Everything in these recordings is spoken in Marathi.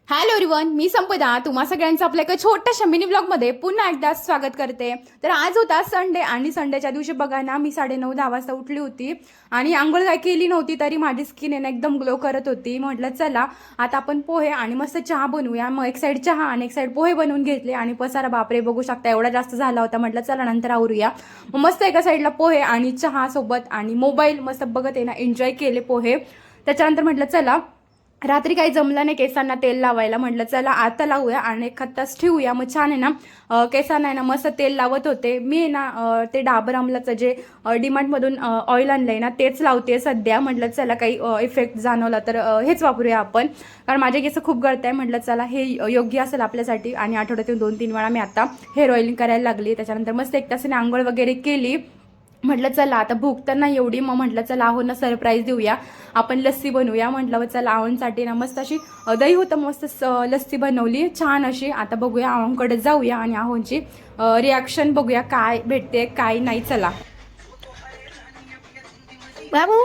हॅलो एव्हरीवन, मी संपदा तुम्हा सगळ्यांचं आपल्या एका छोट्याशा मिनी ब्लॉगमध्ये पुन्हा एकदा स्वागत करते. तर आज होता संडे आणि संडेच्या दिवशी बघा ना, मी 9:30-10 वाजता उठली होती आणि आंघोळ काय केली नव्हती तरी माझी स्किन आहे ना एकदम ग्लो करत होती. म्हटलं चला आता आपण पोहे आणि मस्त चहा बनवूया. मग एक साईड चहा आणि एक साईड पोहे बनवून घेतले आणि पसारा बापरे बघू शकता एवढा जास्त झाला होता. म्हटलं चला नंतर आवरूया. मग मस्त एका साईडला पोहे आणि चहा सोबत आणि मोबाईल मस्त बघत आहे ना एन्जॉय केले पोहे. त्याच्यानंतर म्हटलं चला रात्री काही जमलं नाही केसांना तेल लावायला. म्हटलं चला आता लावूया आणि एखाद तास ठेवूया. मग छान आहे ना केसांना आहे ना मस्त तेल लावत होते मी आहे ना ते डाबर आमलाचं जे डीमार्टमधून ऑइल आणलं आहे ना तेच लावते सध्या. म्हटलं चला काही इफेक्ट जाणवला तर हेच वापरूया आपण, कारण माझे केस खूप गळत आहे. म्हटलं चला हे योग्य असेल आपल्यासाठी. आणि आठवड्यातून 2-3 वेळा मी आता हेअर ऑइलिंग करायला लागली. त्याच्यानंतर मस्त एक तासाने आंघोळ वगैरे केली. म्हटलं चला आता भूक तर नाही एवढी, मग म्हटलं चला आहोंना सरप्राईज देऊया, आपण लस्सी बनवूया. म्हटलं चला आहोंसाठी ना मस्त अशी दही होतं मस्त लस्सी बनवली छान अशी. आता बघूया आहोंकडे जाऊया आणि आहोंची रिॲक्शन बघूया काय भेटते काय नाही. चला बाबू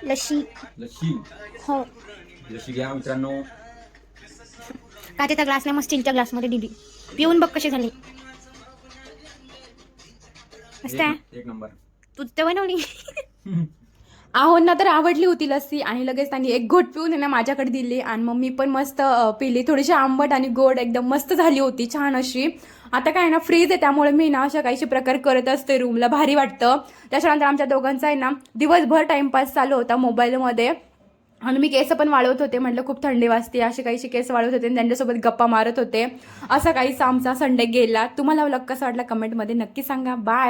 लस्सी लस्सी हो लस्सी घ्या मित्रांनो. का त्या ग्लासने मग स्टीलच्या ग्लासमध्ये दिली, पिऊन बघ कशी झाली. मस्त आहे. एक नंबर. तू तर बनवली. आहोंना तर आवडली होती लस्सी आणि लगेच त्यांनी एक घोट पिऊन ना माझ्याकडे दिली आणि मग मी पण मस्त पिली. थोडीशी आंबट आणि गोड एकदम मस्त झाली होती छान अशी. आता काय ना फ्रीज आहे त्यामुळे मी ना अशा काहीशी प्रकार करत असते रूमला, भारी वाटतं. त्याच्यानंतर आमच्या दोघांचा आहे ना दिवसभर टाइमपास चालू होता मोबाईलमध्ये आणि मी केस पण वाळवत होते. म्हटलं खूप थंडी वाजते, असे काहीशी केस वाळवत होते आणि त्यांच्यासोबत गप्पा मारत होते. असा काहीसा आमचा संडे गेला. तुम्हाला व्लॉग कसा वाटला कमेंटमध्ये नक्की सांगा. बाय.